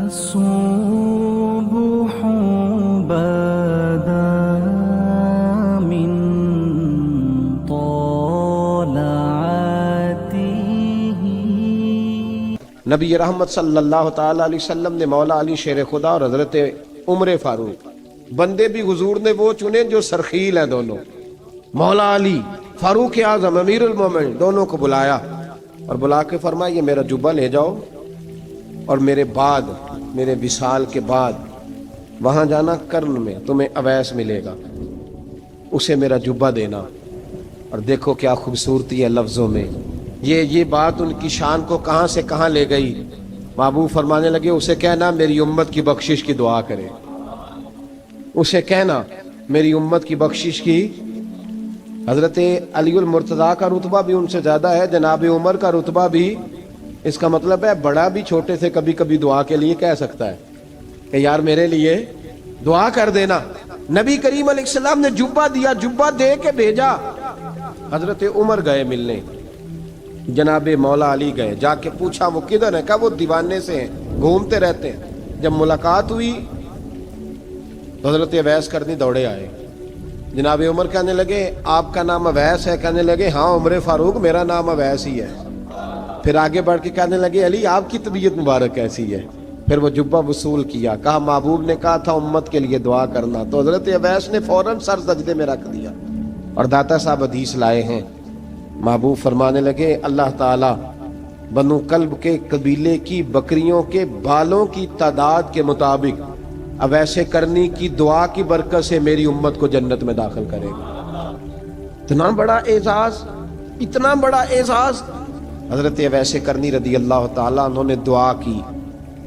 الصبح بدا من طلعته. نبی رحمت صلی اللہ تعالی علیہ وسلم نے مولا علی شیر خدا اور حضرت عمر فاروق بندے بھی حضور نے وہ چنے جو سرخیل ہیں دونوں. مولا علی فاروق اعظم امیر المومنین دونوں کو بلایا اور بلا کے فرمایا یہ میرا جبہ لے جاؤ اور میرے بعد میرے وصال کے بعد وہاں جانا کرن میں تمہیں اویس ملے گا اسے میرا جبہ دینا. اور دیکھو کیا خوبصورتی ہے لفظوں میں. یہ بات ان کی شان کو کہاں سے کہاں لے گئی. محبوب فرمانے لگے اسے کہنا میری امت کی بخشش کی دعا کرے. اسے کہنا میری امت کی بخشش کی. حضرت علی المرتضیٰ کا رتبہ بھی ان سے زیادہ ہے. جناب عمر کا رتبہ بھی. اس کا مطلب ہے بڑا بھی چھوٹے سے کبھی کبھی دعا کے لیے کہہ سکتا ہے کہ یار میرے لیے دعا کر دینا. نبی کریم علیہ السلام نے جبہ دیا, جبہ دے کے بھیجا. حضرت عمر گئے ملنے, جناب مولا علی گئے, جا کے پوچھا وہ کدھر ہے, کہا وہ دیوانے سے ہیں گھومتے رہتے ہیں. جب ملاقات ہوئی تو حضرت اویس کرنی دوڑے آئے. جناب عمر کہنے لگے آپ کا نام اویس ہے؟ کہنے لگے ہاں عمر فاروق میرا نام اویس ہی ہے. پھر آگے بڑھ کے کہنے لگے علی آپ کی طبیعت مبارک کیسی ہے؟ پھر وہ جبہ وصول کیا. کہا محبوب نے کہا تھا امت کے لیے دعا کرنا. تو حضرت اویس نے فوراً سر سجدے میں رکھ دیا. اور داتا صاحب حدیث لائے ہیں. محبوب فرمانے لگے اللہ تعالی بنو کلب کے قبیلے کی بکریوں کے بالوں کی تعداد کے مطابق اویس کرنی کی دعا کی برکت سے میری امت کو جنت میں داخل کرے گا. اتنا بڑا اعزاز, اتنا بڑا اعزاز. حضرت اویس کرنی رضی اللہ تعالیٰ انہوں نے دعا کی,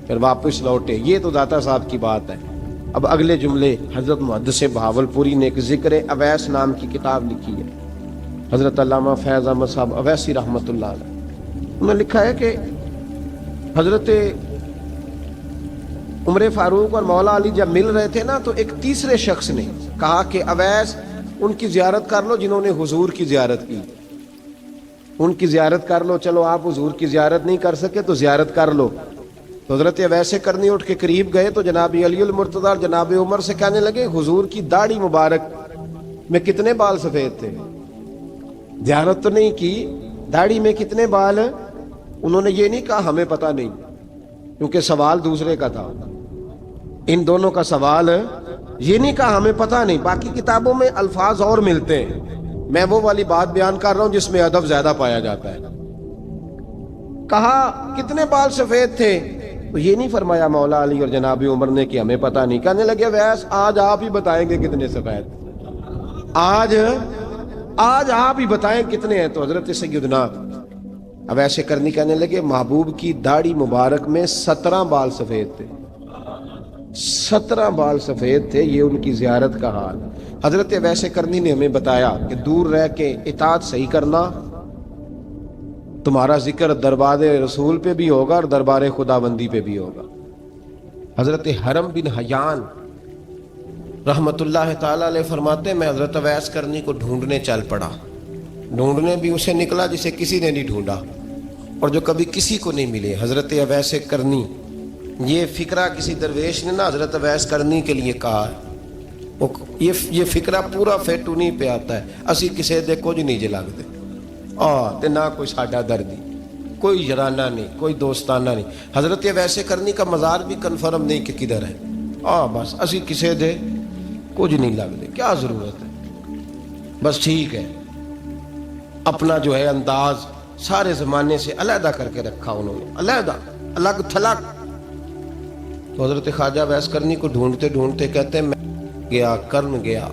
پھر واپس لوٹے. یہ تو داتا صاحب کی بات ہے. اب اگلے جملے حضرت محدث بہاولپوری نے ایک ذکر اویس نام کی کتاب لکھی ہے. حضرت علامہ فیض احمد صاحب اویسی رحمۃ اللہ علیہ, انہوں نے لکھا ہے کہ حضرت عمر فاروق اور مولا علی جب مل رہے تھے نا تو ایک تیسرے شخص نے کہا کہ اویس ان کی زیارت کر لو جنہوں نے حضور کی زیارت کی, ان کی زیارت کر لو. چلو آپ حضور کی زیارت نہیں کر سکے تو زیارت کر لو. تو حضرت اویس کرنی اٹھ کے قریب گئے تو جناب علی المرتضیٰ اور جناب عمر سے کہنے لگے حضور کی داڑھی مبارک میں کتنے بال سفید تھے؟ زیارت تو نہیں کی, داڑھی میں کتنے بال ہیں؟ انہوں نے یہ نہیں کہا ہمیں پتہ نہیں, کیونکہ سوال دوسرے کا تھا. ان دونوں کا سوال یہ نہیں کہا ہمیں پتہ نہیں. باقی کتابوں میں الفاظ اور ملتے ہیں. میں وہ والی بات بیان کر رہا ہوں جس میں ادب زیادہ پایا جاتا ہے. کہا کتنے بال سفید تھے؟ تو یہ نہیں فرمایا مولا علی اور جناب عمر نے کہ ہمیں پتہ نہیں. کہنے لگے ویس آج آپ ہی بتائیں گے کتنے سفید, آج آپ ہی بتائیں کتنے ہیں. تو حضرت سیدنا اویس کرنی کہنے لگے محبوب کی داڑھی مبارک میں 17 بال سفید تھے. 17 بال سفید تھے. یہ ان کی زیارت کا حال. حضرت اویس کرنی نے ہمیں بتایا کہ دور رہ کے اطاعت صحیح کرنا, تمہارا ذکر دربار رسول پہ بھی ہوگا اور دربار خداوندی پہ بھی ہوگا. حضرت حرم بن حیان رحمت اللہ تعالی علیہ فرماتے ہیں میں حضرت اویس کرنی کو ڈھونڈنے چل پڑا. ڈھونڈنے بھی اسے نکلا جسے کسی نے نہیں ڈھونڈا اور جو کبھی کسی کو نہیں ملے. حضرت اویس کرنی, یہ فکرہ کسی درویش نے نا حضرت اویس کرنی کے لیے کہا ہے. یہ فکرہ پورا فیٹونی پہ آتا ہے. اسی کسے دے کچھ نہیں جے لگتے تے نہ کوئی ساڈا دردی, کوئی یارانہ نہیں, کوئی دوستانہ نہیں. حضرت اویس کرنی کا مزار بھی کنفرم نہیں کہ کدھر ہے. بس اسی کسے دے کچھ نہیں لگتے. کیا ضرورت ہے, بس ٹھیک ہے. اپنا جو ہے انداز سارے زمانے سے علیحدہ کر کے رکھا انہوں نے, علیحدہ, الگ تھلگ. تو حضرت خواجہ اویس کرنی کو ڈھونڈتے ڈھونڈتے کہتے ہیں میں گیا, کرن گیا.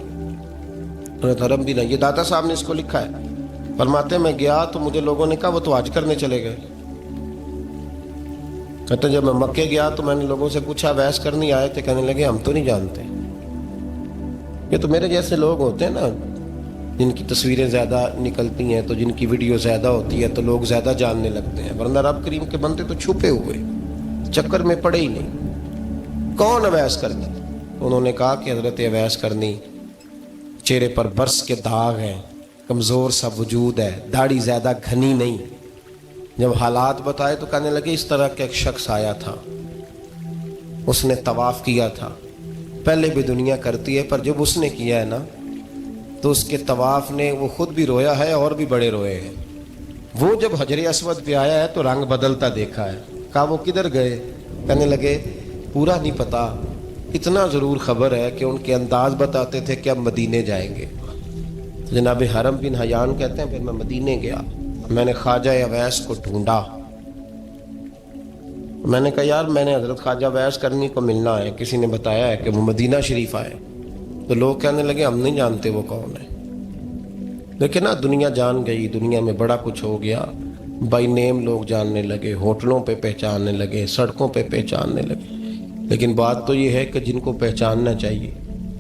حضرت حرم بھی نہیں, یہ داتا صاحب نے اس کو لکھا ہے. فرماتے ہیں میں گیا تو مجھے لوگوں نے کہا وہ تو حج کرنے چلے گئے. کہتے ہیں جب میں مکے گیا تو میں نے لوگوں سے پوچھا اویس کرنی آئے تھے؟ کہنے لگے ہم تو نہیں جانتے. یہ تو میرے جیسے لوگ ہوتے ہیں نا جن کی تصویریں زیادہ نکلتی ہیں تو جن کی ویڈیو زیادہ ہوتی ہے تو لوگ زیادہ جاننے لگتے ہیں, ورنہ رب کریم کے بندے تو چھپے ہوئے چکر میں پڑے ہی نہیں. کون اویس کرنی؟ انہوں نے کہا کہ حضرت اویس کرنی, چہرے پر برس کے داغ ہیں, کمزور سا وجود ہے, داڑھی زیادہ گھنی نہیں. جب حالات بتائے تو کہنے لگے اس طرح کا ایک شخص آیا تھا اس نے طواف کیا تھا، پہلے بھی دنیا کرتی ہے، پر جب اس نے کیا ہے نا تو اس کے طواف نے وہ خود بھی رویا ہے اور بھی بڑے روئے ہیں۔ وہ جب حجر اسود پہ آیا ہے تو رنگ بدلتا دیکھا ہے۔ کہا وہ کدھر گئے؟ کہنے لگے پورا نہیں پتا، اتنا ضرور خبر ہے کہ ان کے انداز بتاتے تھے کہ اب مدینے جائیں گے۔ جناب حرم بن حیان کہتے ہیں پھر میں مدینے گیا، میں نے خواجہ اویس کو ڈھونڈا، میں نے کہا یار میں نے حضرت خواجہ اویس کرنی کو ملنا ہے، کسی نے بتایا ہے کہ وہ مدینہ شریف آئے، تو لوگ کہنے لگے ہم نہیں جانتے وہ کون ہے۔ لیکن نا دنیا جان گئی، دنیا میں بڑا کچھ ہو گیا، بائی نیم لوگ جاننے لگے، ہوٹلوں پہ پہچاننے لگے، سڑکوں پہ پہچاننے لگے۔ لیکن بات تو یہ ہے کہ جن کو پہچاننا چاہیے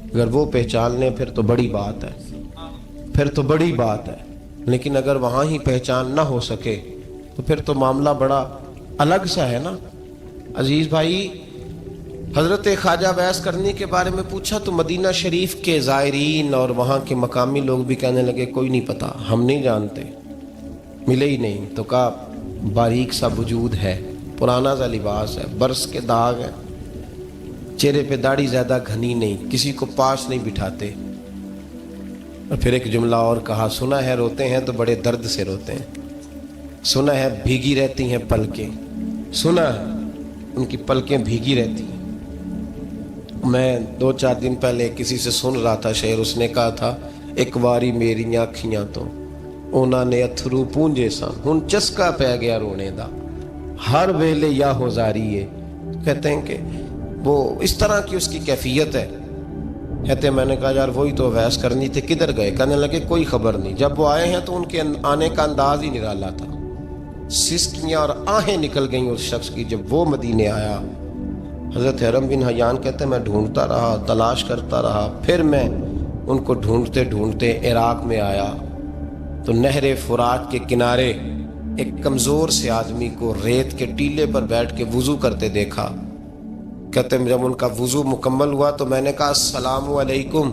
اگر وہ پہچان لیں پھر تو بڑی بات ہے، پھر تو بڑی بات ہے۔ لیکن اگر وہاں ہی پہچان نہ ہو سکے تو پھر تو معاملہ بڑا الگ سا ہے نا۔ عزیز بھائی، حضرت خواجہ اویس کرنی کے بارے میں پوچھا تو مدینہ شریف کے زائرین اور وہاں کے مقامی لوگ بھی کہنے لگے کوئی نہیں پتا، ہم نہیں جانتے، ملے ہی نہیں۔ تو کہا باریک سا وجود ہے، پرانا سا لباس ہے، برس کے داغ ہے، چہرے پہ داڑھی زیادہ گھنی نہیں، کسی کو پاس نہیں بٹھاتے۔ اور پھر ایک جملہ اور کہا، سنا ہے روتے ہیں تو بڑے درد سے روتے ہیں، سنا ہے بھیگی رہتی ہیں پلکیں، سنا ہے ان کی پلکیں بھیگی رہتی ہیں۔ میں 2-4 دن پہلے کسی سے سن رہا تھا شعر، اس نے کہا تھا ایک واری میری آنکھیاں تو انہوں نے اتھرو پونجے سن، ہن چسکا پہ گیا رونے دا، ہر ویلے یا ہوزاری ہے۔ کہتے ہیں کہ وہ اس طرح کی اس کی کیفیت ہے۔ کہتے ہیں میں نے کہا یار وہی تو اویس کرنی تھے، کدھر گئے؟ کہنے لگے کوئی خبر نہیں، جب وہ آئے ہیں تو ان کے آنے کا انداز ہی نرالا تھا، سسکیاں اور آہیں نکل گئیں اس شخص کی جب وہ مدینے آیا۔ حضرت حرم بن حیان کہتے ہیں میں ڈھونڈتا رہا، تلاش کرتا رہا، پھر میں ان کو ڈھونڈتے ڈھونڈتے عراق میں آیا تو نہر فرات کے کنارے ایک کمزور سے آدمی کو ریت کے ٹیلے پر بیٹھ کے وضو کرتے دیکھا۔ کہتے ہیں جب ان کا وضو مکمل ہوا تو میں نے کہا السلام علیکم،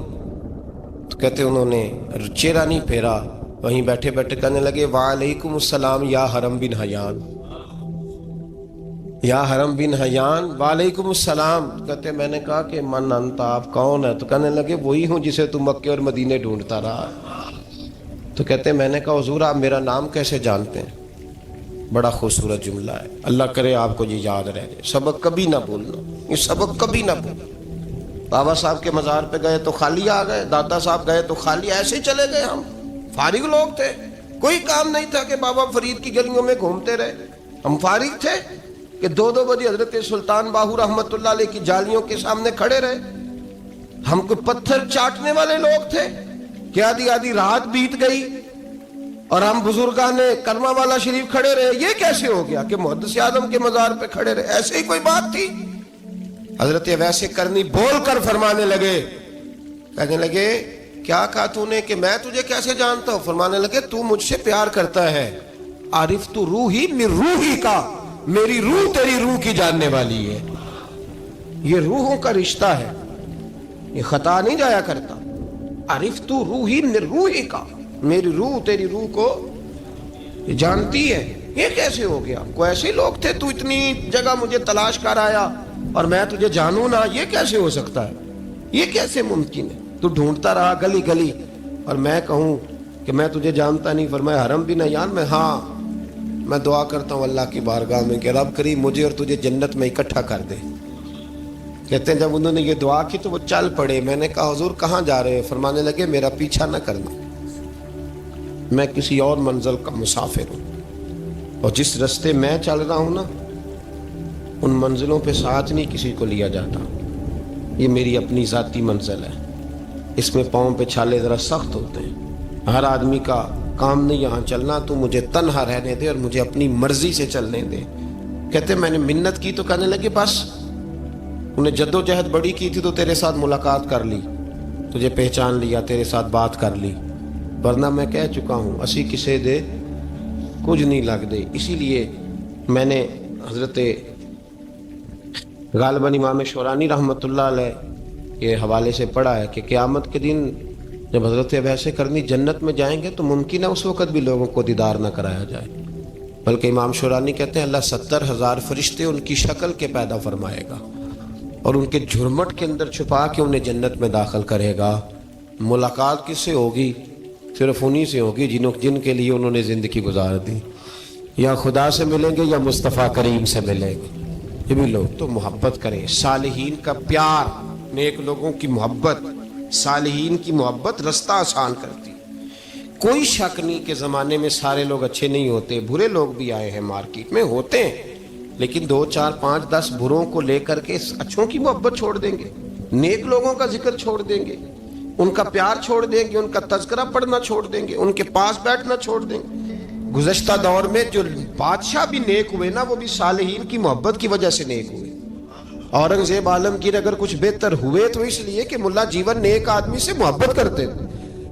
تو کہتے انہوں نے چہرہ نہیں پھیرا، وہیں بیٹھے بیٹھے کہنے لگے وعلیکم السلام یا حرم بن حیان، یا حرم بن حیان وعلیکم السلام۔ کہتے میں نے کہا کہ من انت، آپ کون ہے؟ تو کہنے لگے وہی ہوں جسے تم مکے اور مدینے ڈھونڈتا رہا۔ تو کہتے میں نے کہا حضور آپ میرا نام کیسے جانتے ہیں؟ بڑا خوبصورت جملہ ہے، اللہ کرے آپ کو یہ یاد رہ جائے، سبق کبھی نہ بھولنا، یہ سبق کبھی نہ بھولنا۔ بابا صاحب کے مزار پہ گئے تو خالی آ گئے، دادا صاحب گئے تو خالی ایسے ہی چلے گئے، ہم فارغ لوگ تھے، کوئی کام نہیں تھا کہ بابا فرید کی گلیوں میں گھومتے رہے، ہم فارغ تھے کہ 2 بجے حضرت سلطان باہو رحمت اللہ علیہ کی جالیوں کے سامنے کھڑے رہے۔ ہم کو پتھر چاٹنے والے لوگ تھے کہ آدھی آدھی رات بیت گئی اور ہم بزرگان کرما والا شریف کھڑے رہے۔ یہ کیسے ہو گیا کہ محدث اعظم کے مزار پہ کھڑے رہے؟ ایسے ہی کوئی بات تھی؟ حضرت اویس کرنی بول کر فرمانے لگے، کہنے لگے کیا کہا تو نے کہ میں تجھے کیسے جانتا ہوں؟ فرمانے لگے تو مجھ سے پیار کرتا ہے، عارف تو روحی من روحی کا، میری روح تیری روح کی جاننے والی ہے۔ یہ روحوں کا رشتہ ہے، یہ خطا نہیں جایا کرتا۔ عارف تو روحی من روحی کا، میری روح تیری روح کو جانتی ہے۔ یہ کیسے ہو گیا؟ کوئی ایسے لوگ تھے تو اتنی جگہ مجھے تلاش کر آیا اور میں تجھے جانوں نہ؟ یہ کیسے ہو سکتا ہے؟ یہ کیسے ممکن ہے؟ تو ڈھونڈتا رہا گلی گلی اور میں کہوں کہ میں تجھے جانتا نہیں؟ فرمایا حرم بن حیان میں، ہاں میں دعا کرتا ہوں اللہ کی بارگاہ میں کہ رب کریم مجھے اور تجھے جنت میں اکٹھا کر دے۔ کہتے ہیں جب انہوں نے یہ دعا کی تو وہ چل پڑے۔ میں نے کہا حضور کہاں جا رہے ہیں؟ فرمانے لگے میرا پیچھا نہ کرنا، میں کسی اور منزل کا مسافر ہوں، اور جس رستے میں چل رہا ہوں نا ان منزلوں پہ ساتھ نہیں کسی کو لیا جاتا، یہ میری اپنی ذاتی منزل ہے، اس میں پاؤں پہ چھالے ذرا سخت ہوتے ہیں، ہر آدمی کا کام نہیں یہاں چلنا، تو مجھے تنہا رہنے دے اور مجھے اپنی مرضی سے چلنے دے۔ کہتے میں نے منت کی تو کہنے لگے بس، انہیں جد و جہد بڑی کی تھی تو تیرے ساتھ ملاقات کر لی، تجھے پہچان لیا، تیرے ساتھ بات کر لی، ورنہ میں کہہ چکا ہوں اسی کسے دے کچھ نہیں لگ دے۔ اسی لیے میں نے حضرت غالباً امام شورانی رحمۃ اللہ علیہ کے حوالے سے پڑھا ہے کہ قیامت کے دن جب حضرت اویس کرنی جنت میں جائیں گے تو ممکن ہے اس وقت بھی لوگوں کو دیدار نہ کرایا جائے، بلکہ امام شورانی کہتے ہیں اللہ 70,000 فرشتے ان کی شکل کے پیدا فرمائے گا، اور ان کے جھرمٹ کے اندر چھپا کے انہیں جنت میں داخل کرے گا۔ ملاقات کس سے ہوگی؟ صرف انہی سے ہوگی جن کے لیے انہوں نے زندگی گزار دی۔ یا خدا سے ملیں گے یا مصطفیٰ کریم سے ملیں گے۔ یہ بھی لوگ تو محبت کریں، صالحین کا پیار، نیک لوگوں کی محبت، صالحین کی محبت رستہ آسان کرتی۔ کوئی شک نہیں کہ زمانے میں سارے لوگ اچھے نہیں ہوتے، برے لوگ بھی آئے ہیں مارکیٹ میں، ہوتے ہیں، لیکن 2 4 5 10 بروں کو لے کر کے اچھوں کی محبت چھوڑ دیں گے، نیک لوگوں کا ذکر چھوڑ دیں گے، ان کا پیار چھوڑ دیں گے، ان کا تذکرہ پڑھنا چھوڑ دیں گے، ان کے پاس بیٹھنا چھوڑ دیں گے۔ گزشتہ دور میں جو بادشاہ بھی نیک ہوئے نا، وہ بھی صالحین کی محبت کی وجہ سے نیک ہوئے۔ اورنگزیب عالمگیر اگر کچھ بہتر ہوئے تو اس لیے کہ ملا جیون نیک آدمی سے محبت کرتے تھے۔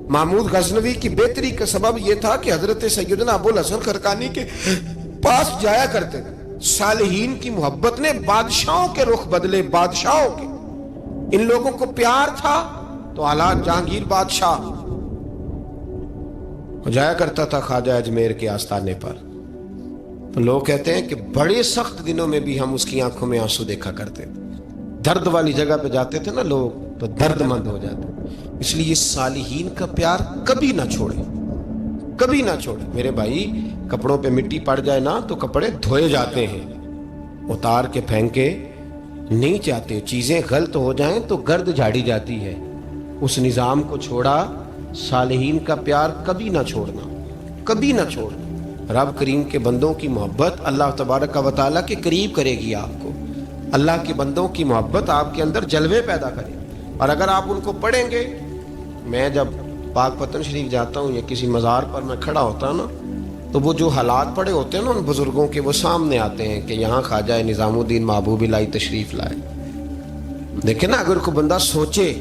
محمود غزنوی کی بہتری کا سبب یہ تھا کہ حضرت سیدنا ابوالحسن خرقانی کے پاس جایا کرتے تھے۔ صالحین کی محبت نے بادشاہوں کے رخ بدلے، بادشاہوں کے۔ ان لوگوں کو پیار تھا تو اعلیٰ جہانگیر بادشاہ جایا کرتا تھا خواجہ اجمیر کے آستانے پر، تو لوگ کہتے ہیں کہ بڑے سخت دنوں میں بھی ہم اس کی آنکھوں میں آنسو دیکھا کرتے تھے۔ درد والی جگہ پہ جاتے تھے نا لوگ تو درد مند ہو جاتے۔ اس لیے صالحین کا پیار کبھی نہ چھوڑے، کبھی نہ چھوڑے۔ میرے بھائی، کپڑوں پہ مٹی پڑ جائے نا تو کپڑے دھوئے جاتے ہیں، اتار کے پھینکے نہیں چاہتے۔ چیزیں غلط ہو جائیں تو گرد جھاڑی جاتی ہے۔ اس نظام کو چھوڑا، صالحین کا پیار کبھی نہ چھوڑنا، کبھی نہ چھوڑنا۔ رب کریم کے بندوں کی محبت اللہ تبارک و تعالیٰ کے قریب کرے گی آپ کو۔ اللہ کے بندوں کی محبت آپ کے اندر جلوے پیدا کرے، اور اگر آپ ان کو پڑھیں گے۔ میں جب پاک پتن شریف جاتا ہوں یا کسی مزار پر میں کھڑا ہوتا ہوں نا، تو وہ جو حالات پڑے ہوتے ہیں نا ان بزرگوں کے، وہ سامنے آتے ہیں کہ یہاں خواجہ نظام الدین محبوب الہی تشریف لائے۔ دیکھیں نا، اگر کوئی بندہ سوچے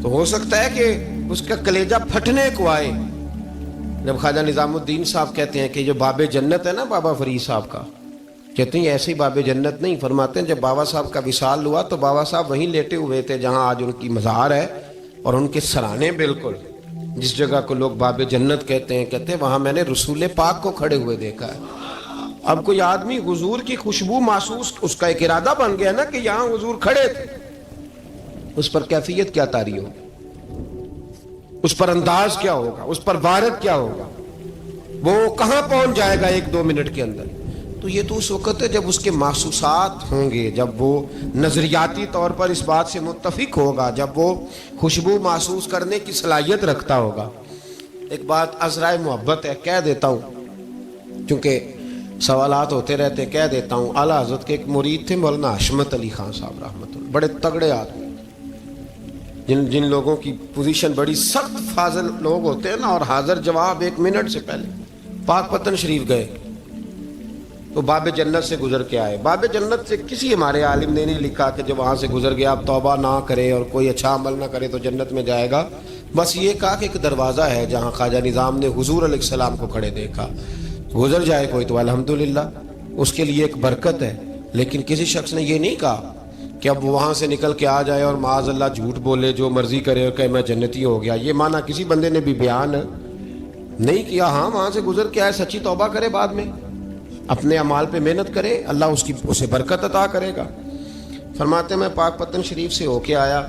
تو ہو سکتا ہے کہ اس کا کلیجہ پھٹنے کو آئے جب خواجہ نظام الدین صاحب کہتے ہیں کہ جو باب جنت ہے نا بابا فرید صاحب کا، کہتے ہیں ایسے ہی باب جنت نہیں، فرماتے ہیں جب بابا صاحب کا وصال ہوا تو بابا صاحب وہیں لیٹے ہوئے تھے جہاں آج ان کی مزار ہے، اور ان کے سرانے بالکل جس جگہ کو لوگ باب جنت کہتے ہیں وہاں میں نے رسول پاک کو کھڑے ہوئے دیکھا ہے۔ اب کوئی آدمی حضور کی خوشبو محسوس، اس کا ایک ارادہ بن گیا نا کہ یہاں حضور کھڑے تھے، اس پر کیفیت کیا طاری ہوگی، اس پر انداز کیا ہوگا، اس پر وارد کیا ہوگا، وہ کہاں پہنچ جائے گا 1 2 منٹ کے اندر۔ تو یہ تو اس وقت ہے جب اس کے محسوسات ہوں گے، جب وہ نظریاتی طور پر اس بات سے متفق ہوگا، جب وہ خوشبو محسوس کرنے کی صلاحیت رکھتا ہوگا۔ ایک بات عذرائے محبت ہے، کہہ دیتا ہوں کیونکہ سوالات ہوتے رہتے، کہہ دیتا ہوں۔ اعلیٰ حضرت کے ایک مرید تھے مولانا حشمت علی خان صاحب رحمۃ اللہ، بڑے تگڑے آدمی، جن لوگوں کی پوزیشن بڑی سخت فاضل لوگ ہوتے ہیں نا، اور حاضر جواب 1 منٹ سے پہلے پاک پتن شریف گئے تو باب جنت سے گزر کے آئے۔ باب جنت سے کسی ہمارے عالم نے نہیں لکھا کہ جب وہاں سے گزر گیا اب توبہ نہ کرے اور کوئی اچھا عمل نہ کرے تو جنت میں جائے گا۔ بس یہ کہا کہ ایک دروازہ ہے جہاں خواجہ نظام نے حضور علیہ السلام کو کھڑے دیکھا، گزر جائے کوئی تو الحمدللہ اس کے لیے ایک برکت ہے۔ لیکن کسی شخص نے یہ نہیں کہا کہ اب وہاں سے نکل کے آ جائے اور معاذ اللہ جھوٹ بولے، جو مرضی کرے اور کہے میں جنتی ہو گیا۔ یہ معنی کسی بندے نے بھی بیان نہیں کیا۔ ہاں، وہاں سے گزر کے آئے، سچی توبہ کرے، بعد میں اپنے اعمال پہ محنت کرے، اللہ اسے برکت عطا کرے گا۔ فرماتے میں پاک پتن شریف سے ہو کے آیا،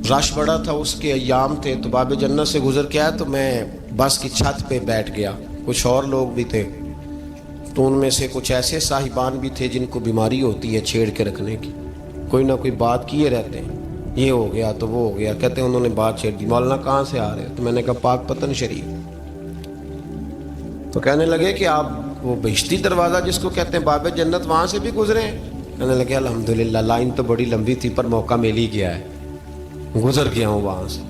رش بڑا تھا، اس کے ایام تھے، تو باب جنت سے گزر کے آیا تو میں بس کی چھت پہ بیٹھ گیا۔ کچھ اور لوگ بھی تھے، تو ان میں سے کچھ ایسے صاحبان بھی تھے جن کو بیماری ہوتی ہے چھیڑ کے رکھنے کی، کوئی نہ کوئی بات کیے رہتے ہیں، یہ ہو گیا تو وہ ہو گیا، کہتے ہیں انہوں نے بات چھیڑ دی۔ مولانا کہاں سے آ رہے؟ تو میں نے کہا پاک پتن شریف۔ تو کہنے لگے کہ آپ وہ بہشتی دروازہ جس کو کہتے ہیں باب جنت، وہاں سے بھی گزرے ہیں؟ کہنے لگے الحمدللہ، لائن تو بڑی لمبی تھی پر موقع مل ہی گیا ہے، گزر گیا ہوں وہاں سے۔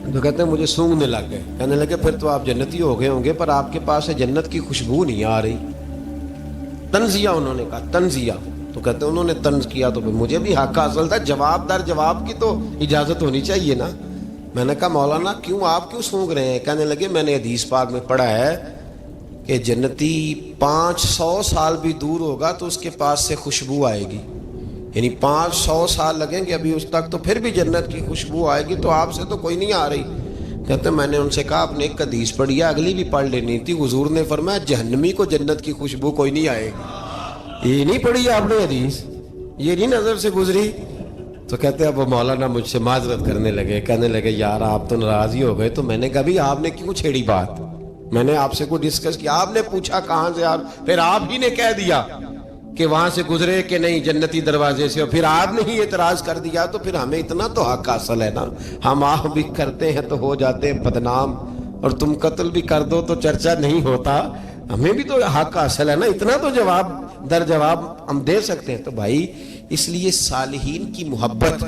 تو کہتے ہیں مجھے سونگنے لگ گئے۔ کہنے لگے پھر تو آپ جنتی ہو گئے ہوں گے، پر آپ کے پاس جنت کی خوشبو نہیں آ رہی۔ تنزیہ، انہوں نے کہا تنزیہ۔ تو کہتے ہیں انہوں نے طنز کیا تو مجھے بھی حق حاصل تھا، جواب در جواب کی تو اجازت ہونی چاہیے نا۔ میں نے کہا مولانا آپ کیوں سونگ رہے ہیں؟ کہنے لگے میں نے حدیث پاک میں پڑھا ہے کہ جنتی 500 سال بھی دور ہوگا تو اس کے پاس سے خوشبو آئے گی، یعنی 500 سال لگیں گے ابھی اس تک، تو پھر بھی جنت کی خوشبو آئے گی، تو آپ سے تو کوئی نہیں آ رہی۔ کہتے میں نے ان سے کہا آپ نے ایک حدیث پڑھی ہے، اگلی بھی پڑھ لینی تھی۔ حضور نے فرمایا جہنمی کو جنت کی خوشبو کوئی نہیں آئے گی۔ یہ نہیں پڑھی ہے آپ نے حدیث؟ یہ نہیں نظر سے گزری. تو کہتے ہیں اب وہ مولانا مجھ سے معذرت کرنے لگے, کہنے لگے یار آپ تو ناراض ہی ہو گئے. تو میں نے کہا بھی آپ نے کیوں چھیڑی بات؟ میں نے آپ سے کوئی ڈسکس کیا؟ آپ نے پوچھا کہاں سے, آپ پھر آپ ہی نے کہہ دیا کہ وہاں سے گزرے کہ نہیں جنتی دروازے سے, اور پھر آپ نے ہی اعتراض کر دیا. تو پھر ہمیں اتنا تو حق حاصل ہے نا, ہم آپ بھی کرتے ہیں تو ہو جاتے ہیں بدنام, اور تم قتل بھی کر دو تو چرچا نہیں ہوتا. ہمیں بھی تو حق حاصل ہے نا, اتنا تو جواب در جواب ہم دے سکتے ہیں. تو بھائی اس لیے صالحین کی محبت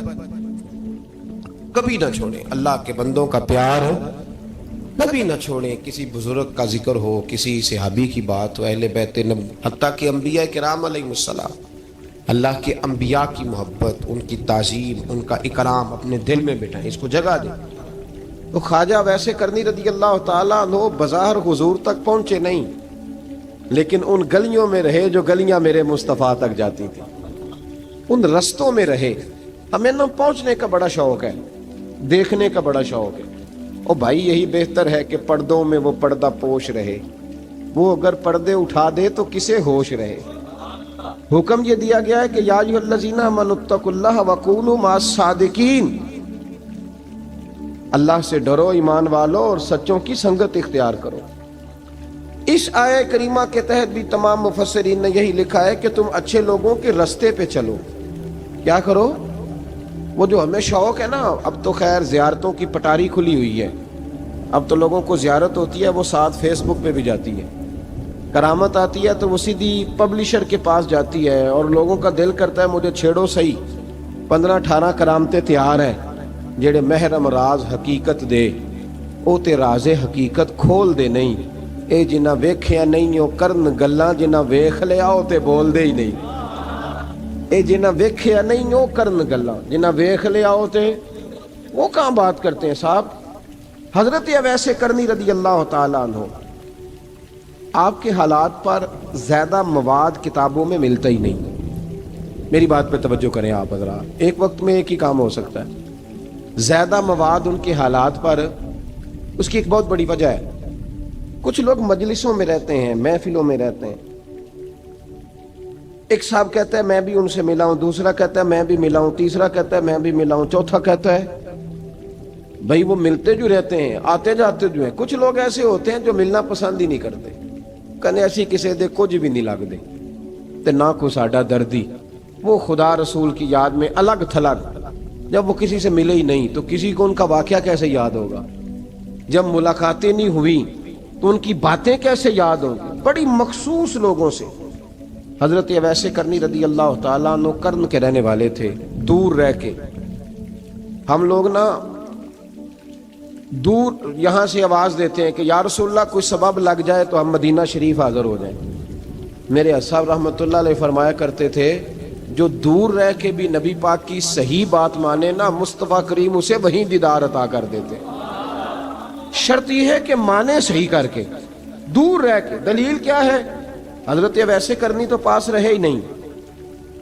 کبھی نہ چھوڑیں, اللہ کے بندوں کا پیار کبھی نہ چھوڑیں. کسی بزرگ کا ذکر ہو, کسی صحابی کی بات ہو, اہل بیت نبی, حتیٰ کہ انبیاء کرام علیہ السلام, اللہ کے انبیاء کی محبت, ان کی تعظیم, ان کا اکرام اپنے دل میں بٹھائیں, اس کو جگہ دیں. تو خواجہ ویسے کرنی رضی اللہ تعالیٰ عنہ بظاہر حضور تک پہنچے نہیں, لیکن ان گلیوں میں رہے جو گلیاں میرے مصطفیٰ تک جاتی تھی, ان رستوں میں رہے. ہمیں نہ پہنچنے کا بڑا شوق ہے, دیکھنے کا بڑا شوق ہے. اور بھائی یہی بہتر ہے کہ پردوں میں وہ پردہ پوش رہے, وہ اگر پردے اٹھا دے تو کسے ہوش رہے. حکم یہ دیا گیا ہے کہ یا ایھا الذین آمنوا اتقوا اللہ وکونوا مع الصادقین, اللہ سے ڈرو ایمان والو اور سچوں کی سنگت اختیار کرو. اس آیہ کریمہ کے تحت بھی تمام مفسرین نے یہی لکھا ہے کہ تم اچھے لوگوں کے رستے پہ چلو. کیا کرو؟ وہ جو ہمیں شوق ہے نا, اب تو خیر زیارتوں کی پٹاری کھلی ہوئی ہے, اب تو لوگوں کو زیارت ہوتی ہے وہ ساتھ فیس بک پہ بھی جاتی ہے. کرامت آتی ہے تو وہ سیدھی پبلشر کے پاس جاتی ہے, اور لوگوں کا دل کرتا ہے مجھے چھیڑو صحیح. 15-18 کرامتیں تیار ہیں جڑے محرم راز حقیقت دے, او تے راز حقیقت کھول دے نہیں. اے جنہ ویکھیا نہیں او کرن گلاں, جنہ ویکھ لیا او تے بول دے ہی نہیں. اے جنہ ویکھیا نہیں او کرن گلاں, جنہ ویکھ لیا او تے وہ کہاں بات کرتے ہیں صاحب. حضرت اویس کرنی رضی اللہ تعالیٰ عنہ, آپ کے حالات پر زیادہ مواد کتابوں میں ملتا ہی نہیں. میری بات پہ توجہ کریں آپ حضرات, ایک وقت میں ایک ہی کام ہو سکتا ہے. زیادہ مواد ان کے حالات پر, اس کی ایک بہت بڑی وجہ ہے. کچھ لوگ مجلسوں میں رہتے ہیں, محفلوں میں رہتے ہیں, ایک صاحب کہتا ہے میں بھی ان سے ملا ہوں, دوسرا کہتا ہے میں بھی ملا ہوں, تیسرا کہتا ہے میں بھی ملا ہوں, چوتھا کہتا ہے. بھائی وہ ملتے جو رہتے ہیں, آتے جاتے جو ہیں. کچھ لوگ ایسے ہوتے ہیں جو ملنا پسند ہی نہیں کرتے, کہنے ایسی کسی دے کچھ بھی نہیں لگ دے تے نہ کو ساڈا دردی. وہ خدا رسول کی یاد میں الگ تھلگ, جب وہ کسی سے ملے ہی نہیں تو کسی کو ان کا واقعہ کیسے یاد ہوگا؟ جب ملاقاتیں نہیں ہوئی تو ان کی باتیں کیسے یاد ہوں گی؟ بڑی مخصوص لوگوں سے. حضرت اویس کرنی رضی اللہ تعالیٰ عنہ کرن کے رہنے والے تھے, دور رہ کے. ہم لوگ نا دور یہاں سے آواز دیتے ہیں کہ یا رسول اللہ کوئی سبب لگ جائے تو ہم مدینہ شریف حاضر ہو جائیں. میرے صاحب رحمۃ اللہ علیہ فرمایا کرتے تھے جو دور رہ کے بھی نبی پاک کی صحیح بات مانے نا, مصطفیٰ کریم اسے وہیں دیدار عطا کر دیتے. شرط یہ ہے کہ مانے صحیح کر کے, دور رہ کے. دلیل کیا ہے؟ حضرت اویس کرنی تو پاس رہے ہی نہیں,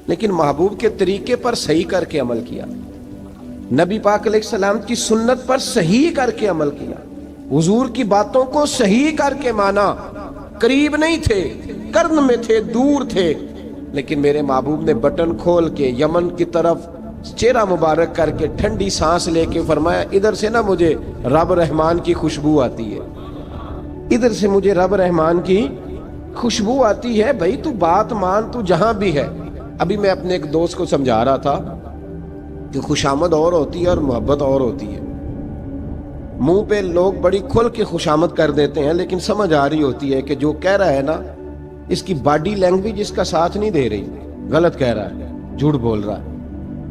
لیکن محبوب کے طریقے پر صحیح کر کے عمل کیا, نبی پاک علیہ السلام کی سنت پر صحیح کر کے عمل کیا, حضور کی باتوں کو صحیح کر کے مانا. قریب نہیں تھے, قرن میں تھے, دور تھے, لیکن میرے محبوب نے بٹن کھول کے یمن کی طرف چہرہ مبارک کر کے ٹھنڈی سانس لے کے فرمایا ادھر سے نا مجھے رب رحمان کی خوشبو آتی ہے, ادھر سے مجھے رب رحمان کی خوشبو آتی ہے. بھائی تو بات مان, تو جہاں بھی ہے. ابھی میں اپنے ایک دوست کو سمجھا رہا تھا کہ خوشامد اور ہوتی ہے اور محبت اور ہوتی ہے. منہ پہ لوگ بڑی کھل کے خوشامد کر دیتے ہیں, لیکن سمجھ آ رہی ہوتی ہے کہ جو کہہ رہا ہے نا اس کی باڈی لینگویج اس کا ساتھ نہیں دے رہی, غلط کہہ رہا ہے, جھوٹ بول رہا ہے.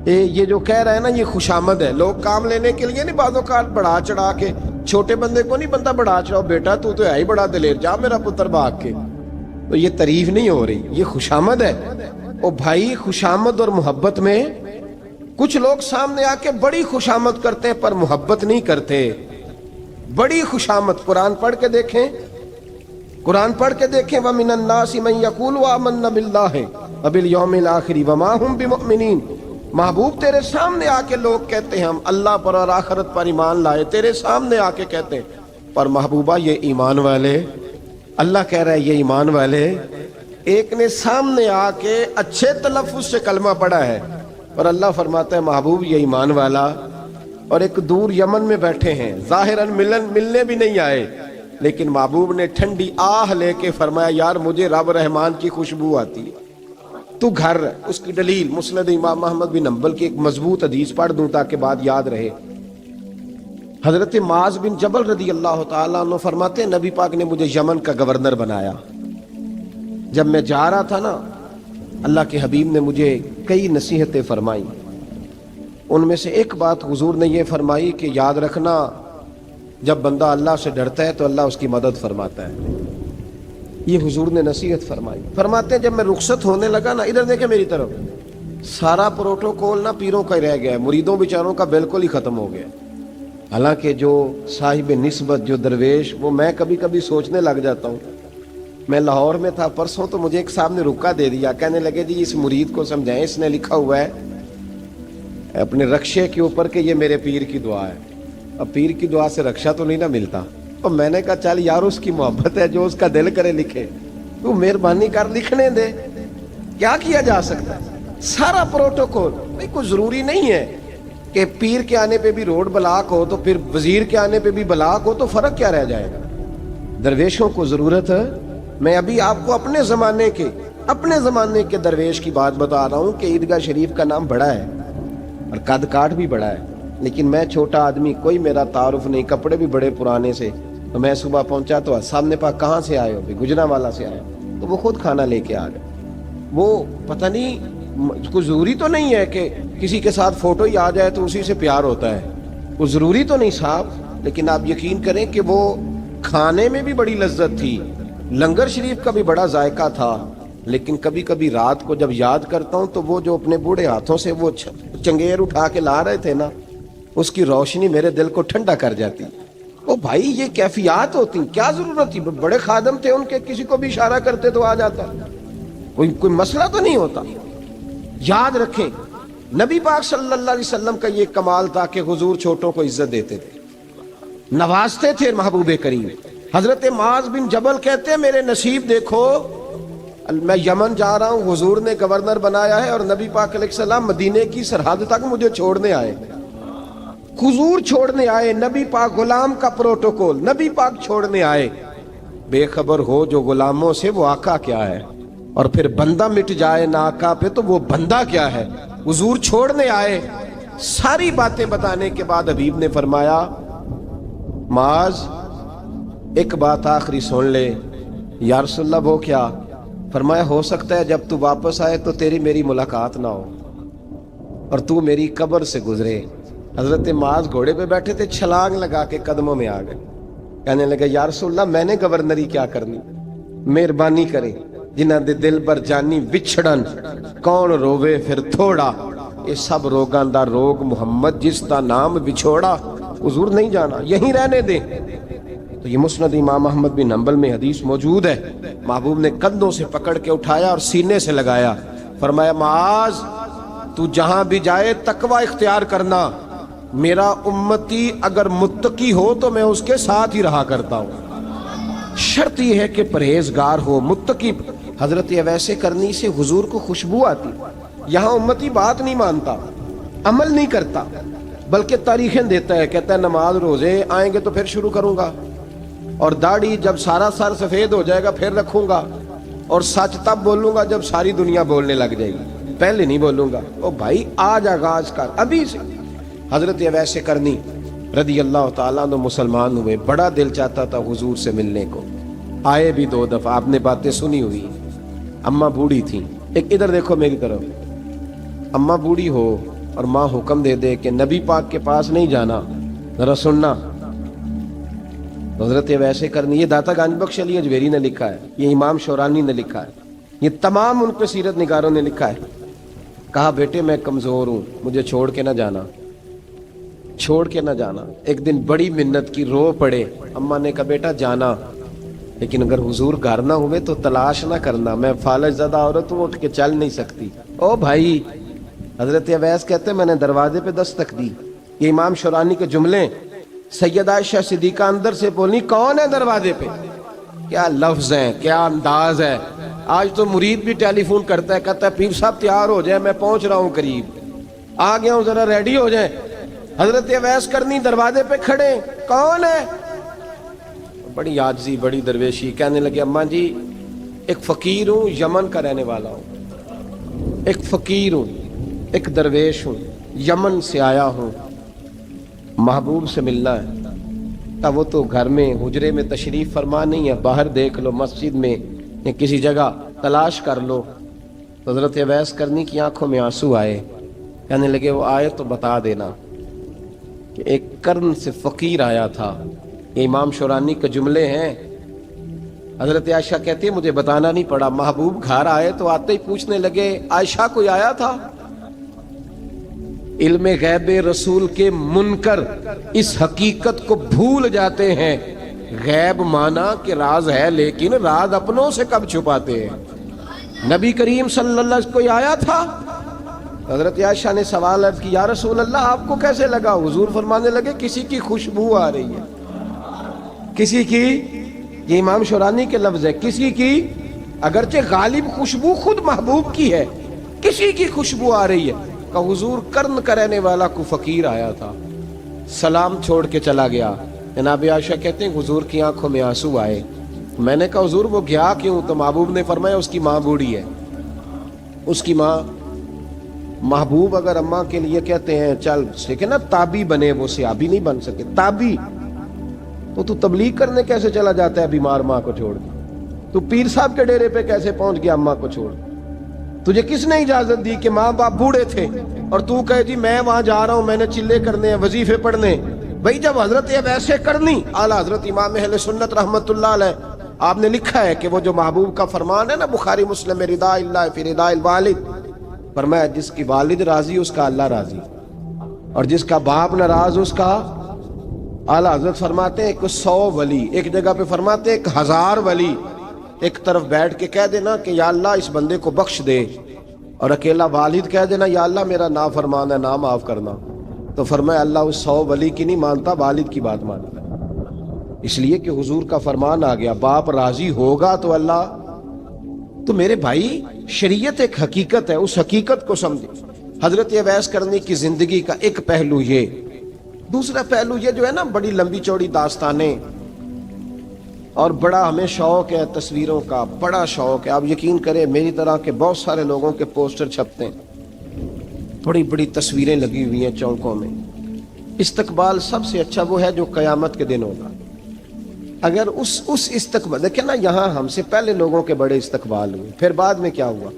یہ جو کہہ رہا ہے نا یہ خوشامد ہے. لوگ کام لینے کے لیے نہیں بعض اوقات بڑھا چڑھا کے, چھوٹے بندے کو نہیں بندہ بڑھا چڑھاؤ, بیٹا تو ہے ہی بڑا دلیر, جا میرا پتر بھاگ کے. تو یہ تعریف نہیں ہو رہی, یہ خوشامد ہے. او بھائی خوشامد اور محبت میں کچھ لوگ سامنے آ کے بڑی خوشامد کرتے ہیں پر محبت نہیں کرتے. بڑی خوشامد قرآن پڑھ کے دیکھیں, قرآن پڑھ کے دیکھیں. وَمِنَ النَّاسِ مَن يَقُولُ آمَنَّا بِاللَّهِ وَبِالْيَوْمِ الْآخِرِ وَمَا هُمْ بِمُؤْمِنِينَ. محبوب تیرے سامنے آ کے لوگ کہتے ہیں ہم اللہ پر اور آخرت پر ایمان لائے, تیرے سامنے آ کے کہتے ہیں, پر محبوبہ یہ ایمان والے, اللہ کہہ رہا ہے یہ ایمان والے ایک نے سامنے آ کے اچھے تلفظ سے کلمہ پڑھا ہے، اور اللہ فرماتا ہے محبوب یہ ایمان والا، اور ایک دور یمن میں بیٹھے ہیں، ظاہراً ملنے بھی نہیں آئے، لیکن محبوب نے ٹھنڈی آہ لے کے فرمایا یار مجھے رب رحمان کی خوشبو آتی ہے، تو گھر۔ اس کی دلیل مسند امام محمد بن حنبل کی ایک مضبوط حدیث پڑھ دوں تاکہ بات یاد رہے۔ حضرت معاذ بن جبل رضی اللہ تعالیٰ عنہ فرماتے ہیں نبی پاک نے مجھے یمن کا گورنر بنایا۔ جب میں جا رہا تھا نا، اللہ کے حبیب نے مجھے کئی نصیحتیں فرمائیں، ان میں سے ایک بات حضور نے یہ فرمائی کہ یاد رکھنا جب بندہ اللہ سے ڈرتا ہے تو اللہ اس کی مدد فرماتا ہے۔ یہ حضور نے نصیحت فرمائی۔ فرماتے ہیں جب میں رخصت ہونے لگا نا، ادھر دیکھیں میری طرف، سارا پروٹوکول نا پیروں کا ہی رہ گیا ہے، مریدوں بیچاروں کا بالکل ہی ختم ہو گیا۔ حالانکہ جو صاحب نسبت، جو درویش، وہ میں کبھی کبھی سوچنے لگ جاتا ہوں۔ میں لاہور میں تھا پرسوں، تو مجھے ایک صاحب نے رکا دے دیا، کہنے لگے جی اس مرید کو سمجھائیں، اس نے لکھا ہوا ہے اپنے رکشے کے اوپر کہ یہ میرے پیر کی دعا ہے۔ اب پیر کی دعا سے رکشہ تو نہیں نہ ملتا، اور میں نے کہا چل یار اس کی محبت ہے، جو اس کا دل کرے لکھے، تو مہربانی کر لکھنے دے، کیا کیا جا سکتا ہے۔ سارا پروٹوکول، بھئی کوئی ضروری نہیں ہے کہ پیر کے آنے پہ بھی روڈ بلاک ہو تو پھر وزیر کے آنے پہ بھی بلاک ہو، تو فرق کیا رہ جائے گا۔ درویشوں کو ضرورت ہے۔ میں ابھی آپ کو اپنے زمانے کے درویش کی بات بتا رہا ہوں کہ عیدگاہ شریف کا نام بڑا ہے اور قد کاٹ بھی بڑا ہے، لیکن میں چھوٹا آدمی، کوئی میرا تعارف نہیں، کپڑے بھی بڑے پرانے سے، تو میں صبح پہنچا تو سامنے پاک کہاں سے آئے ہو؟ گجرا والا سے آئے، تو وہ خود کھانا لے کے آ گئے۔ وہ پتہ نہیں، کوئی ضروری تو نہیں ہے کہ کسی کے ساتھ فوٹو ہی آ جائے تو اسی سے پیار ہوتا ہے، وہ ضروری تو نہیں صاحب، لیکن آپ یقین کریں کہ وہ کھانے میں بھی بڑی لذت تھی، لنگر شریف کا بھی بڑا ذائقہ تھا، لیکن کبھی کبھی رات کو جب یاد کرتا ہوں تو وہ جو اپنے بوڑھے ہاتھوں سے وہ چنگیر اٹھا کے لا رہے تھے نا، اس کی روشنی میرے دل کو ٹھنڈا کر جاتی۔ او بھائی یہ کیفیات ہوتی، کیا ضرورت تھی؟ بڑے خادم تھے ان کے، کسی کو بھی اشارہ کرتے تو آ جاتا، کوئی مسئلہ تو نہیں ہوتا۔ یاد رکھیں نبی پاک صلی اللہ علیہ وسلم کا یہ کمال تھا کہ حضور چھوٹوں کو عزت دیتے تھے، نوازتے تھے محبوب کریم۔ حضرت معاذ بن جبل کہتے ہیں میرے نصیب دیکھو، میں یمن جا رہا ہوں، حضور نے گورنر بنایا ہے، اور نبی پاک علیہ السلام مدینے کی سرحد تک مجھے چھوڑنے آئے، حضور چھوڑنے آئے، نبی پاک غلام کا پروٹوکول، نبی پاک چھوڑنے آئے۔ بے خبر ہو جو غلاموں سے وہ آقا کیا ہے، اور پھر بندہ مٹ جائے نہ آقا پہ تو وہ بندہ کیا ہے۔ حضور چھوڑنے آئے، ساری باتیں بتانے کے بعد حبیب نے فرمایا معاذ ایک بات آخری سن لے۔ یا رسول اللہ وہ کیا؟ فرمایا ہو سکتا ہے جب تو واپس آئے تو تیری میری ملاقات نہ ہو اور تو میری قبر سے گزرے۔ حضرت معاذ گھوڑے پہ بیٹھے تھے، چھلانگ لگا کے قدموں میں آ گئے، کہنے لگے یا رسول اللہ میں نے گورنری کیا کرنی، مہربانی کرے، جنہاں دے دل پر جانی بچھڑن، کون روے پھر تھوڑا، یہ سب روگاں دا روگ محمد جس دا نام بچھوڑا۔ حضور نہیں جانا، یہیں رہنے دیں۔ تو یہ مسند امام احمد بن حنبل میں حدیث موجود ہے۔ محبوب نے کندھوں سے پکڑ کے اٹھایا اور سینے سے لگایا، فرمایا معاذ تو جہاں بھی جائے تقوی اختیار کرنا، میرا امتی اگر متقی ہو تو میں اس کے ساتھ ہی رہا کرتا ہوں، شرط یہ ہے کہ پرہیزگار ہو، متقی۔ حضرت ویسے کرنی سے حضور کو خوشبو آتی۔ یہاں امتی بات نہیں مانتا، عمل نہیں کرتا، بلکہ تاریخیں دیتا ہے، کہتا ہے نماز روزے آئیں گے تو پھر شروع کروں گا، اور داڑھی جب سارا سر سفید ہو جائے گا پھر رکھوں گا، اور سچ تب بولوں گا جب ساری دنیا بولنے لگ جائے گی، پہلے نہیں بولوں گا۔ او بھائی آج آغاز کر ابھی سے۔ حضرت ویسے کرنی رضی اللہ تعالیٰ عنہ مسلمان ہوئے، بڑا دل چاہتا تھا حضور سے ملنے کو، آئے بھی 2 دفعہ، آپ نے باتیں سنی ہوئی۔ اماں بوڑھی تھیں، ایک ادھر دیکھو میری طرف، اماں بوڑھی ہو اور ماں حکم دے دے کہ نبی پاک کے پاس نہیں جانا، ذرا سننا۔ حضرت ویسے کرنی، یہ داتا گنج بخش علی اجویری نے لکھا ہے، یہ امام شورانی نے لکھا ہے، یہ تمام ان پہ سیرت نگاروں نے لکھا ہے۔ کہا بیٹے میں کمزور ہوں، مجھے چھوڑ کے نہ جانا، چھوڑ کے نہ جانا۔ ایک دن بڑی منت کی، رو پڑے، اماں نے کہا بیٹا جانا، لیکن اگر حضور گھر نہ ہوئے تو تلاش نہ کرنا، میں فالج زدہ عورت ہوں، اٹھ کے چل نہیں سکتی۔ او بھائی، حضرت اویس کہتے ہیں میں نے دروازے پہ دستک دی، یہ امام شورانی کے جملے، سیدہ عائشہ صدیقہ اندر سے بولی کون ہے دروازے پہ؟ کیا لفظ ہیں، کیا انداز ہے، آج تو مرید بھی ٹیلی فون کرتا ہے, کہتا ہے پیر صاحب تیار ہو جائے, میں پہنچ رہا ہوں قریب, آ گیا ہوں, ذرا ریڈی ہو جائیں. حضرت اویس کرنی دروازے پہ کھڑے, کون ہے؟ بڑی عاجزی, بڑی درویشی, کہنے لگے اماں جی ایک فقیر ہوں, یمن کا رہنے والا ہوں, ایک فقیر ہوں, ایک درویش ہوں, یمن سے آیا ہوں, محبوب سے ملنا ہے. تب وہ تو گھر میں حجرے میں تشریف فرما نہیں ہے, باہر دیکھ لو, مسجد میں یا کسی جگہ تلاش کر لو. حضرت اویس کرنی کی آنکھوں میں آنسو آئے, کہنے لگے وہ آئے تو بتا دینا کہ ایک قرن سے فقیر آیا تھا. یہ امام شورانی کے جملے ہیں. حضرت عائشہ کہتی ہے مجھے بتانا نہیں پڑا, محبوب گھر آئے تو آتے ہی پوچھنے لگے عائشہ کوئی آیا تھا؟ علم غیب رسول کے منکر اس حقیقت کو بھول جاتے ہیں. غیب مانا کہ راز ہے, لیکن راز اپنوں سے کب چھپاتے ہیں. نبی کریم صلی اللہ علیہ وسلم کوئی آیا تھا؟ حضرت عائشہ نے سوال عرض کی یا رسول اللہ آپ کو کیسے لگا؟ حضور فرمانے لگے کسی کی خوشبو آ رہی ہے. کسی کی, یہ امام شورانی کے لفظ ہے, کسی کی, اگرچہ غالب خوشبو خود محبوب کی ہے, کسی کی خوشبو آ رہی ہے. کہ حضور قرن کا رہنے والا کو فقیر آیا تھا, سلام چھوڑ کے چلا گیا. جناب عائشہ کہتے ہیں حضور کی آنکھوں میں آنسو آئے. میں نے کہا حضور وہ گیا کیوں؟ تو محبوب نے فرمایا اس کی ماں بوڑھی ہے. اس کی ماں, محبوب اگر اماں کے لیے کہتے ہیں چل دیکھیں نا تابی بنے, وہ صحابی نہیں بن سکے, تابی, تو تبلیغ کرنے کیسے چلا جاتا ہے بیمار ماں کو چھوڑ کے؟ تو پیر صاحب کے ڈیرے پہ کیسے پہنچ گیا اماں کو چھوڑ؟ تجھے کس نے اجازت دی کہ ماں باپ بوڑھے تھے اور تو کہے جی میں وہاں جا رہا ہوں, میں نے چلے کرنے ہیں, وظیفے پڑھنے؟ بھئی جب حضرت ویسے کرنی اعلیٰ حضرت امام اہل سنت رحمت اللہ علیہ, آپ نے لکھا ہے کہ وہ جو محبوب کا فرمان ہے نا بخاری مسلم میں, رضا اللہ فی رضا الوالد, فرمایا جس کی والد راضی اس کا اللہ راضی, اور جس کا باپ ناراض اس کا. اعلیٰ حضرت فرماتے ہیں 100 ولی, ایک جگہ پہ فرماتے ہیں 1000 ولی ایک طرف بیٹھ کے کہہ دینا کہ یا اللہ اس بندے کو بخش دے, اور اکیلا والد کہہ دینا یا اللہ میرا نافرمان ہے نہ معاف کرنا. تو فرمایا اللہ اس 100 ولی کی نہیں مانتا, والد کی بات مانتا. اس لیے کہ حضور کا فرمان آ گیا باپ راضی ہوگا تو اللہ. تو میرے بھائی شریعت ایک حقیقت ہے, اس حقیقت کو سمجھے. حضرت اویس کرنی کی زندگی کا ایک پہلو یہ, دوسرا پہلو یہ جو ہے نا بڑی لمبی چوڑی داستانیں, اور بڑا ہمیں شوق ہے تصویروں کا, بڑا شوق ہے. آپ یقین کریں میری طرح کے بہت سارے لوگوں کے پوسٹر چھپتے ہیں, بڑی بڑی تصویریں لگی ہوئی ہیں چوکوں میں. استقبال سب سے اچھا وہ ہے جو قیامت کے دن ہوگا. اگر اس استقبال دیکھیں نا, یہاں ہم سے پہلے لوگوں کے بڑے استقبال ہوئے, پھر بعد میں کیا ہوا,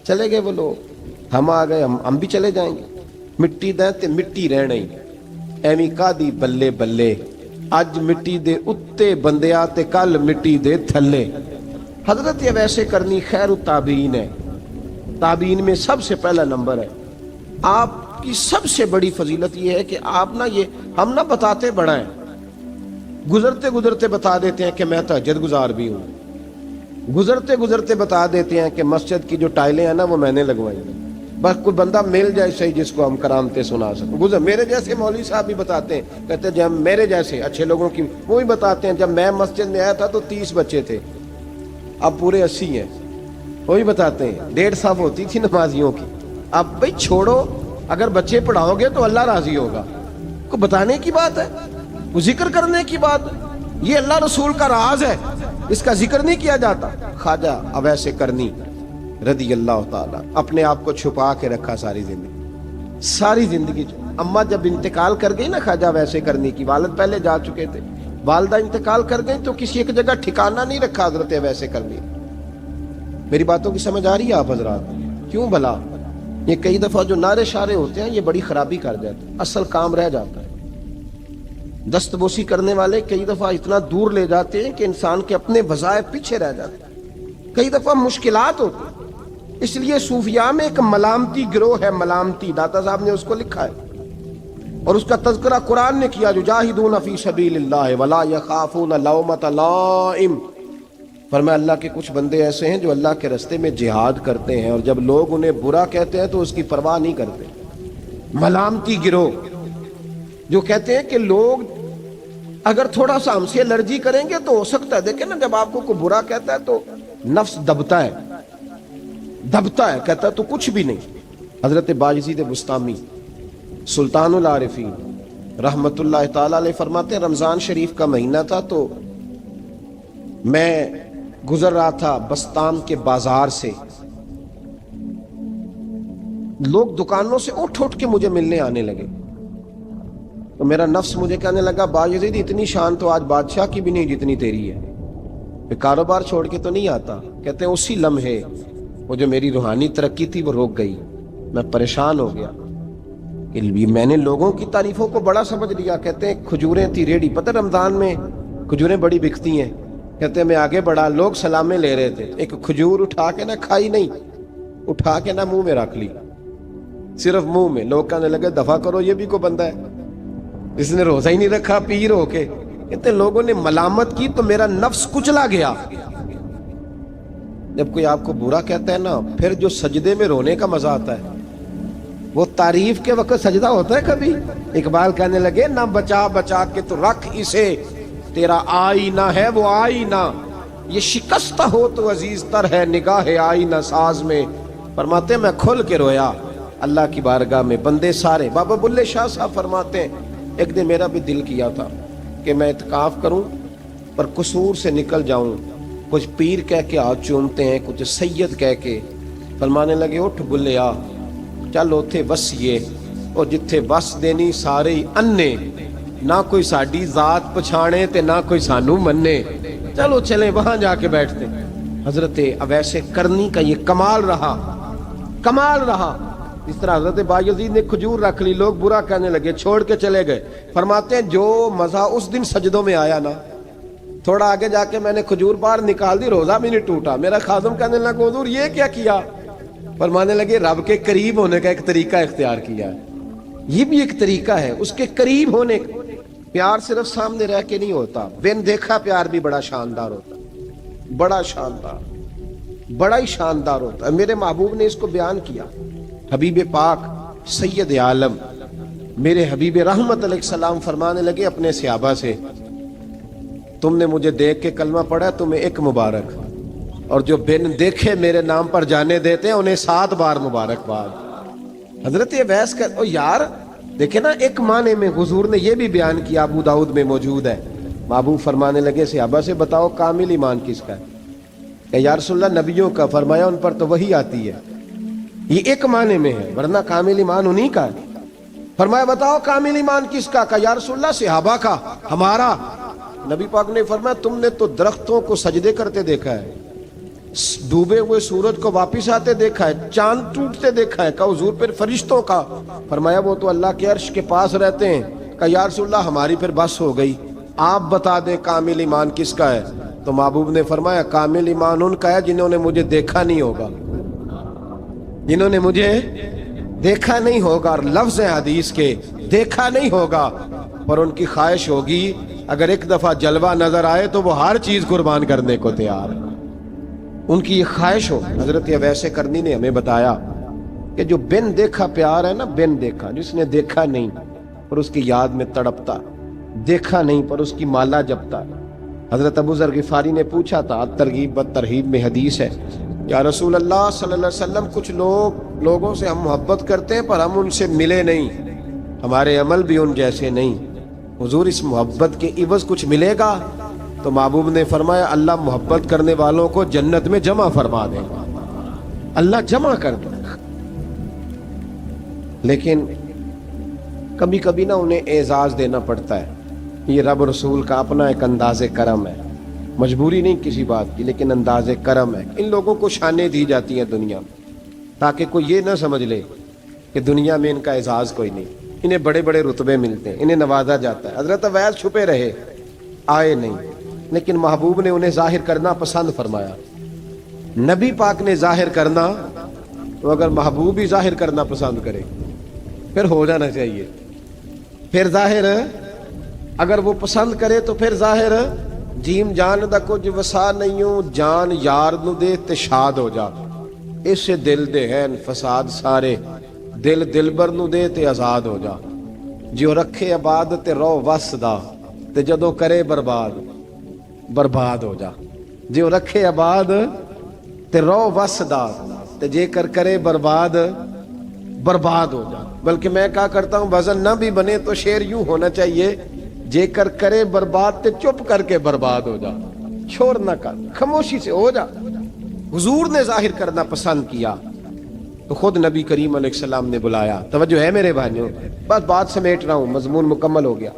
چلے گئے وہ لوگ, ہم آ گئے, ہم بھی چلے جائیں گے. مٹی دیں تے مٹی رہنا ہی, ایویں کا دی بلے بلے, اج مٹی دے اتے بندیا تے کل مٹی دے تھلے. حضرت ویسے کرنی خیر التابعین ہے, تابعین میں سب سے پہلا نمبر ہے. آپ کی سب سے بڑی فضیلت یہ ہے کہ آپ نا, یہ ہم نہ بتاتے بڑا ہیں, گزرتے گزرتے بتا دیتے ہیں کہ میں تہجد گزار بھی ہوں, گزرتے گزرتے بتا دیتے ہیں کہ مسجد کی جو ٹائلیں ہیں نا وہ میں نے لگوائی ہیں. بس کوئی بندہ مل جائے صحیح جس کو ہم کرامتیں سنا سکیں. میرے جیسے مولوی صاحب بھی بتاتے ہیں, کہتے ہیں جب میرے جیسے اچھے لوگوں کی وہ بھی بتاتے ہیں جب میں مسجد میں آیا تھا تو 30 بچے تھے, اب پورے 80 ہیں. وہی بتاتے ہیں 1.5 صف ہوتی تھی نمازیوں کی, اب بھائی چھوڑو, اگر بچے پڑھاؤ گے تو اللہ راضی ہوگا. کو بتانے کی بات ہے, وہ ذکر کرنے کی بات ہے. یہ اللہ رسول کا راز ہے, اس کا ذکر نہیں کیا جاتا. خواجہ اویس کرنی رضی اللہ تعالیٰ اپنے آپ کو چھپا کے رکھا ساری زندگی. اماں جب انتقال کر گئی نا خواجہ ویسے کرنی کی, والد پہلے جا چکے تھے, والدہ انتقال کر گئی تو کسی ایک جگہ ٹھکانہ نہیں رکھا حضرت ویسے کرنی. میری باتوں کی سمجھ آ رہی ہے آپ حضرات؟ کیوں بھلا یہ کئی دفعہ جو نعرے شارے ہوتے ہیں یہ بڑی خرابی کر جاتے ہیں, اصل کام رہ جاتا ہے. دست بوسی کرنے والے کئی دفعہ اتنا دور لے جاتے ہیں کہ انسان کے اپنے وظائف پیچھے رہ جاتے ہیں, کئی دفعہ مشکلات ہوتی ہیں. اس لیے صوفیاء میں ایک ملامتی گروہ ہے, ملامتی, داتا صاحب نے اس کو لکھا ہے اور اس کا تذکرہ قرآن نے کیا, یجاہدون فی سبیل اللہ ولا یخافون لومۃ لائم. فرمایا اللہ کے کچھ بندے ایسے ہیں جو اللہ کے راستے میں جہاد کرتے ہیں اور جب لوگ انہیں برا کہتے ہیں تو اس کی پرواہ نہیں کرتے. ملامتی گروہ جو کہتے ہیں کہ لوگ اگر تھوڑا سا ہم سے الرجی کریں گے تو ہو سکتا ہے, دیکھیں نا جب آپ کو کوئی برا کہتا ہے تو نفس دبتا ہے، دبتا ہے، کہتا ہے تو کچھ بھی نہیں. حضرت باجزید بستامی سلطان العارفین رحمت اللہ تعالی علیہ فرماتے ہیں رمضان شریف کا مہینہ تھا تو میں گزر رہا تھا بستام کے بازار سے، لوگ دکانوں سے اٹھ اٹھ کے مجھے ملنے آنے لگے، تو میرا نفس مجھے کہنے لگا باجزید اتنی شان تو آج بادشاہ کی بھی نہیں جتنی تیری ہے، میں کاروبار چھوڑ کے تو نہیں آتا. کہتے ہیں اسی لمحے وہ جو میری روحانی ترقی تھی وہ روک گئی. میں پریشان ہو گیا کہ میں نے لوگوں کی تعریفوں کو بڑا سمجھ لیا. کہتے ہیں کھجوریں تھی ریڈی، پتہ رمضان میں کھجوریں بڑی بکتی ہیں. کہتے ہیں میں آگے بڑھا، لوگ سلامیں لے رہے تھے، ایک کھجور اٹھا کے نہ کھائی نہیں، اٹھا کے نہ منہ میں رکھ لی، صرف منہ میں. لوگ کہنے لگے دفع کرو، یہ بھی کوئی بندہ ہے جس نے روزہ ہی نہیں رکھا پیر ہو کے. کہتے ہیں لوگوں نے ملامت کی تو میرا نفس کچلا گیا. جب کوئی آپ کو برا کہتا ہے نا، پھر جو سجدے میں رونے کا مزہ آتا ہے وہ تعریف کے وقت سجدہ ہوتا ہے کبھی. اقبال کہنے لگے نہ بچا بچا کے تو رکھ اسے، تیرا آئینہ ہے وہ آئینہ، یہ شکستہ ہو تو عزیز تر ہے نگاہ آئینہ ساز میں. فرماتے ہیں میں کھل کے رویا اللہ کی بارگاہ میں. بندے سارے، بابا بلے شاہ صاحب فرماتے ہیں ایک دن میرا بھی دل کیا تھا کہ میں اعتکاف کروں پر قصور سے نکل جاؤں. کچھ پیر کہہ کے ہاتھ چومتے ہیں، کچھ سید کہہ کے. فرمانے لگے اٹھ بلیا چل اوتھے وسیے، اور جتھے وس دینی سارے ہی انے، نہ کوئی ساڈی ذات پچھانے تے نہ کوئی سانو مننے، چلو چلیں وہاں جا کے بیٹھتے. حضرت اویس کرنی کا یہ کمال رہا، کمال رہا. اس طرح حضرت باجزید نے کھجور رکھ لی، لوگ برا کہنے لگے، چھوڑ کے چلے گئے. فرماتے ہیں جو مزہ اس دن سجدوں میں آیا نا، تھوڑا آگے جا کے میں نے کھجور باہر نکال دی، روزہ بھی نہیں ٹوٹا. میرا خادم کہنے لگا حضور یہ کیا کیا؟ فرمانے لگے رب کے قریب ہونے کا ایک طریقہ اختیار کیا ہے. یہ بھی ایک طریقہ ہے اس کے قریب ہونے کا. پیار صرف سامنے رہ کے نہیں ہوتا، بن دیکھا پیار بھی بڑا شاندار ہوتا ہے، بڑا شاندار، بڑا ہی شاندار ہوتا ہے. میرے محبوب نے اس کو بیان کیا. حبیب پاک سید عالم میرے حبیب رحمت علیہ السلام فرمانے لگے اپنے صحابہ سے، تم نے مجھے دیکھ کے کلمہ پڑھا، تمہیں ایک مبارک، اور جو بن دیکھے میرے نام پر جانے دیتے ہیں انہیں 7 بار مبارکباد. حضرت اویس کا او یار دیکھیں نا، ایک معنی میں حضور نے یہ بھی بیان کیا، ابو داؤد میں موجود ہے. محبوب فرمانے لگے صحابہ سے بتاؤ کامل ایمان کس کا ہے؟ کہ یا رسول اللہ نبیوں کا. فرمایا ان پر تو وہی آتی ہے. یہ ایک معنی میں ہے، ورنہ کامل ایمان انہی کا ہے. فرمایا بتاؤ کامل ایمان کس کا؟ کہ یا رسول اللہ صحابہ کا، ہمارا. نبی پاک نے فرمایا تم نے تو درختوں کو سجدے کرتے دیکھا ہے، ڈوبے ہوئے سورج کو واپس آتے دیکھا ہے، چاند ٹوٹتے دیکھا ہے. کہا حضور پھر فرشتوں کا؟ فرمایا وہ تو اللہ کے عرش کے پاس رہتے ہیں. کہا یا رسول اللہ ہماری پھر بس ہو گئی، آپ بتا دیں کامل ایمان کس کا ہے. تو محبوب نے فرمایا کامل ایمان ان کا ہے جنہوں نے مجھے دیکھا نہیں ہوگا، جنہوں نے مجھے دیکھا نہیں ہوگا. اور لفظ حدیث کے دیکھا نہیں ہوگا، پر ان کی خواہش ہوگی اگر ایک دفعہ جلوہ نظر آئے تو وہ ہر چیز قربان کرنے کو تیار ہے. ان کی یہ خواہش ہو. حضرت اویس کرنی نے ہمیں بتایا کہ جو بن دیکھا پیار ہے نا، بن دیکھا، جس نے دیکھا نہیں پر اس کی یاد میں تڑپتا، دیکھا نہیں پر اس کی مالا جپتا. حضرت ابو ذر غفاری نے پوچھا تھا، ترغیب و ترہیب میں حدیث ہے، یا رسول اللہ صلی اللہ علیہ وسلم کچھ لوگوں سے ہم محبت کرتے ہیں پر ہم ان سے ملے نہیں، ہمارے عمل بھی ان جیسے نہیں. حضور اس محبت کے عوض کچھ ملے گا؟ تو محبوب نے فرمایا اللہ محبت کرنے والوں کو جنت میں جمع فرما دے گا، اللہ جمع کر دے گا. لیکن کبھی کبھی نا انہیں اعزاز دینا پڑتا ہے. یہ رب رسول کا اپنا ایک انداز کرم ہے، مجبوری نہیں کسی بات کی، لیکن انداز کرم ہے. ان لوگوں کو شانیں دی جاتی ہیں دنیا میں تاکہ کوئی یہ نہ سمجھ لے کہ دنیا میں ان کا اعزاز کوئی نہیں. انہیں بڑے بڑے رتبے ملتے ہیں، انہیں نوازا جاتا ہے. حضرت اویس چھپے رہے، آئے نہیں، لیکن محبوب نے انہیں ظاہر کرنا پسند فرمایا. نبی پاک نے ظاہر کرنا تو اگر محبوب ہی ظاہر کرنا پسند کرے پھر ہو جانا چاہیے. پھر ظاہر اگر وہ پسند کرے تو پھر ظاہر جیم جان دا کچھ وسا نہیں ہوں، جان یار نو دے تے شاد ہو جا. اس سے دل دے ہیں فساد سارے، دل دلبر نو دے تے آزاد ہو جا. جو رکھے آباد تے رو وس دا، تے جدوں کرے برباد برباد ہو جا. جو رکھے آباد تے رو وسدا تے جے کر کرے برباد برباد ہو جا. بلکہ میں کہا کرتا ہوں وزن نہ بھی بنے تو شعر یوں ہونا چاہیے جے کر کرے برباد تے چپ کر کے برباد ہو جا. شور نہ کر, خاموشی سے ہو جا. حضور نے ظاہر کرنا پسند کیا تو خود نبی کریم علیہ السلام نے بلایا. توجہ ہے میرے بھائیوں, بس بات سمیٹ رہا ہوں, مضمون مکمل ہو گیا.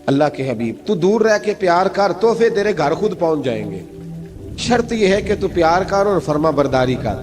اللہ کے حبیب تو دور رہ کے پیار کر, تحفے تیرے گھر خود پہنچ جائیں گے. شرط یہ ہے کہ تو پیار کر اور فرما برداری کر.